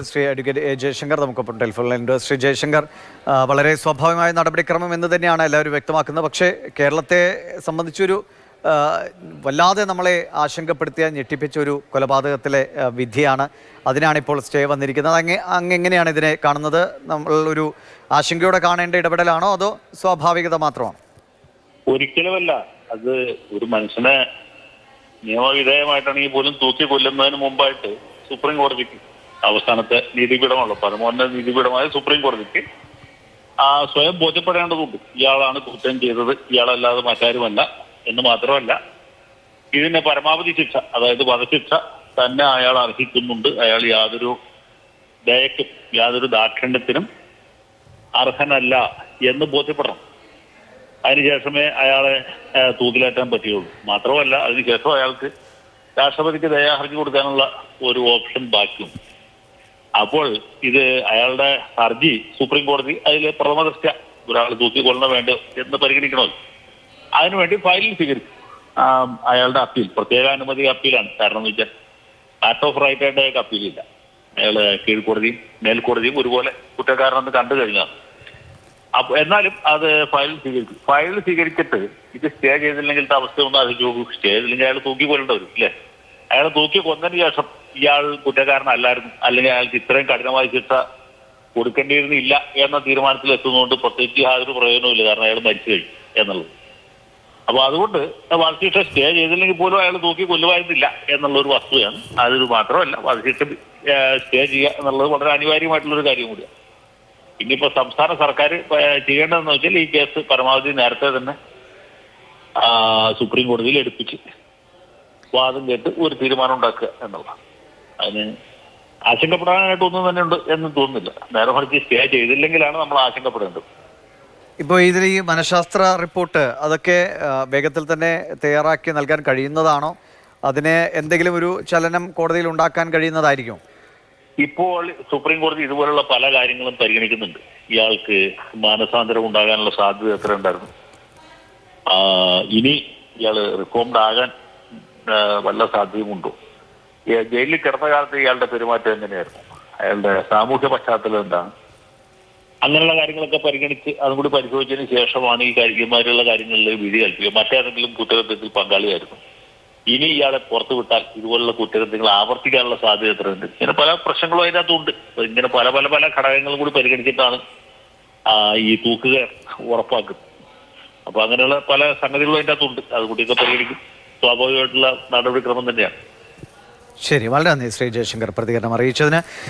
Shri advocate A Jaishankar നമുക്കൊപ്പം telephone ലൈനുണ്ട്. Shri Jaishankar, വളരെ സ്വാഭാവികമായ നടപടിക്രമം എന്ന് തന്നെയാണ് എല്ലാവരും വ്യക്തമാക്കുന്നത്. പക്ഷേ കേരളത്തെ സംബന്ധിച്ചൊരു വല്ലാതെ നമ്മളെ ആശങ്കപ്പെടുത്തിയ ഞെട്ടിപ്പിച്ച ഒരു കൊലപാതകത്തിലെ വിധിയാണ്. അതിനാണിപ്പോൾ സ്റ്റേ വന്നിരിക്കുന്നത്. എങ്ങനെയാണ് ഇതിനെ കാണുന്നത്? നമ്മൾ ഒരു ആശങ്കയോടെ കാണേണ്ട ഇടപെടലാണോ അതോ സ്വാഭാവികത മാത്രമാണോ? ഒരിക്കലുമല്ല. അത് ഒരു മനുഷ്യനെ നിയമവിധേയമായിട്ടാണെങ്കിൽ പോലും തൂക്കി കൊല്ലുന്നതിന് മുമ്പായിട്ട് സുപ്രീം കോടതിക്ക്, അവസാനത്തെ നീതിപീഠമാണല്ലോ, പരമോന്നത നീതിപീഠമായ സുപ്രീം കോടതിക്ക് സ്വയം ബോധ്യപ്പെടേണ്ടതുണ്ട്. ഇയാളാണ് കുറ്റം ചെയ്തത്, ഇയാളല്ലാതെ മറ്റാരുമല്ല എന്ന് മാത്രമല്ല, ഇതിന്റെ പരമാവധി ശിക്ഷ, അതായത് വധശിക്ഷ തന്നെ അയാൾ അർഹിക്കുന്നുണ്ട്. അയാൾ യാതൊരു ദയക്കും യാതൊരു ദാക്ഷിണ്യത്തിനും അർഹനല്ല എന്ന് ബോധ്യപ്പെടണം. അതിനുശേഷമേ അയാളെ തൂക്കിലേറ്റാൻ പറ്റുകയുള്ളൂ. മാത്രമല്ല, അതിനുശേഷം അയാൾക്ക് രാഷ്ട്രപതിക്ക് ദയാഹർജി കൊടുക്കാനുള്ള ഒരു ഓപ്ഷൻ ബാക്കിയുണ്ട്. അപ്പോൾ ഇത് അയാളുടെ ഹർജി സുപ്രീം കോടതി അതിൽ പ്രഥമ ദൃഷ്ട്യ ഒരാൾ തൂക്കിക്കൊള്ളണ വേണ്ട എന്ന് പരിഗണിക്കണമല്ലോ. അതിനുവേണ്ടി ഫയലിൽ സ്വീകരിച്ചു അയാളുടെ അപ്പീൽ. പ്രത്യേക അനുമതി അപ്പീലാണ്. കാരണം എന്ന് വെച്ചാൽ ആക്ട് ഓഫ് റൈറ്റ് ആയിട്ട് അയാൾക്ക് അപ്പീലില്ല. അയാൾ കീഴ്ക്കോടതിയും മേൽക്കോടതിയും ഒരുപോലെ കുറ്റക്കാരനെന്ന് കണ്ടു കഴിഞ്ഞാൽ എന്നാലും അത് ഫയലിൽ സ്വീകരിക്കും. ഫയലിൽ സ്വീകരിച്ചിട്ട് ഇത് സ്റ്റേ ചെയ്തില്ലെങ്കിലത്തെ അവസ്ഥ ഒന്ന് ആലോചിച്ച് നോക്കൂ. സ്റ്റേ ചെയ്തില്ലെങ്കിൽ അയാൾ തൂക്കി കൊല്ലേണ്ട വരും അല്ലേ? അയാൾ തൂക്കി കൊന്നതിന് ശേഷം ഇയാൾ കുറ്റക്കാരനല്ലായിരുന്നു, അല്ലെങ്കിൽ അയാൾക്ക് ഇത്രയും കഠിനമായ ശിക്ഷ കൊടുക്കേണ്ടിയിരുന്നില്ല എന്ന തീരുമാനത്തിൽ എത്തുന്നതുകൊണ്ട് പ്രത്യേകിച്ച് യാതൊരു പ്രയോജനവുമില്ല. കാരണം അയാൾ മരിച്ചു കഴിഞ്ഞു എന്നുള്ളത്. അപ്പൊ അതുകൊണ്ട് വധശിക്ഷ സ്റ്റേ ചെയ്തില്ലെങ്കിൽ പോലും അയാൾ തൂക്കി കൊല്ലുമായിരുന്നില്ല എന്നുള്ളൊരു വസ്തുതയാണ്. അതൊരു മാത്രമല്ല, വധശിക്ഷ സ്റ്റേ ചെയ്യുക എന്നുള്ളത് വളരെ അനിവാര്യമായിട്ടുള്ളൊരു കാര്യം കൂടിയാണ്. ഇനിയിപ്പോ സംസ്ഥാന സർക്കാർ ചെയ്യേണ്ടതെന്ന് വെച്ചാൽ ഈ കേസ് പരമാവധി നേരത്തെ തന്നെ സുപ്രീം കോടതിയിൽ എടുപ്പിച്ച് വാദം കേട്ട് ഒരു തീരുമാനം ഉണ്ടാക്കുക എന്നുള്ളതാണ്. അതിന് ആശങ്കപ്പെടാനായിട്ടൊന്നും തന്നെ ഉണ്ട് എന്ന് തോന്നുന്നില്ല. നേരെ മറിച്ച് സ്റ്റേ ചെയ്തില്ലെങ്കിലാണ് നമ്മൾ ആശങ്കപ്പെടേണ്ടത്. ഇപ്പോൾ ഇതിൽ ഈ മനഃശാസ്ത്ര റിപ്പോർട്ട് അതൊക്കെ വേഗത്തിൽ തന്നെ തയ്യാറാക്കി നൽകാൻ കഴിയുന്നതാണോ? അതിന് എന്തെങ്കിലും ഒരു ചലനം കോടതിയിൽ ഉണ്ടാക്കാൻ കഴിയുന്നതായിരിക്കും? ഇപ്പോൾ സുപ്രീം കോടതി ഇതുപോലുള്ള പല കാര്യങ്ങളും പരിഗണിക്കുന്നുണ്ട്. ഇയാൾക്ക് മാനസാന്തരം ഉണ്ടാകാനുള്ള സാധ്യത എത്ര ഉണ്ടായിരുന്നു, ഇനി ഇയാൾ റിഫോംഡ് ആകാൻ വല്ല സാധ്യതയുമുണ്ടോ, ജയിലിൽ കിടന്ന കാലത്ത് ഇയാളുടെ പെരുമാറ്റം എങ്ങനെയായിരുന്നു, അയാളുടെ സാമൂഹ്യ പശ്ചാത്തലം എന്താണ്, അങ്ങനെയുള്ള കാര്യങ്ങളൊക്കെ പരിഗണിച്ച് അതും കൂടി പരിശോധിച്ചതിന് ശേഷമാണ് ഈ ഇമാതിരിയുള്ള കാര്യങ്ങളിൽ വിധി കൽപ്പിക്കുക. മറ്റേതെങ്കിലും കുറ്റകൃത്യത്തിൽ പങ്കാളിയായിരുന്നു, ഇനി ഇയാളെ പുറത്തു വിട്ടാൽ ഇതുപോലുള്ള കുറ്റകൃത്യങ്ങൾ ആവർത്തിക്കാനുള്ള സാധ്യത എത്രയുണ്ട്, ഇങ്ങനെ പല പ്രശ്നങ്ങളും അതിനകത്തുണ്ട്. ഇങ്ങനെ പല പല പല ഘടകങ്ങളും കൂടി പരിഗണിച്ചിട്ടാണ് ഈ തൂക്കുക ഉറപ്പാക്കുന്നത്. അപ്പൊ അങ്ങനെയുള്ള പല സംഗതികളും അതിൻ്റെ അകത്തുണ്ട്. അതുകൂടിയൊക്കെ പരിഗണിക്കും. സ്വാഭാവികമായിട്ടുള്ള നടപടിക്രമം തന്നെയാണ്. ശരി, വളരെ നന്ദി ശ്രീ ജയശങ്കർ പ്രതികരണം അറിയിച്ചതിന്.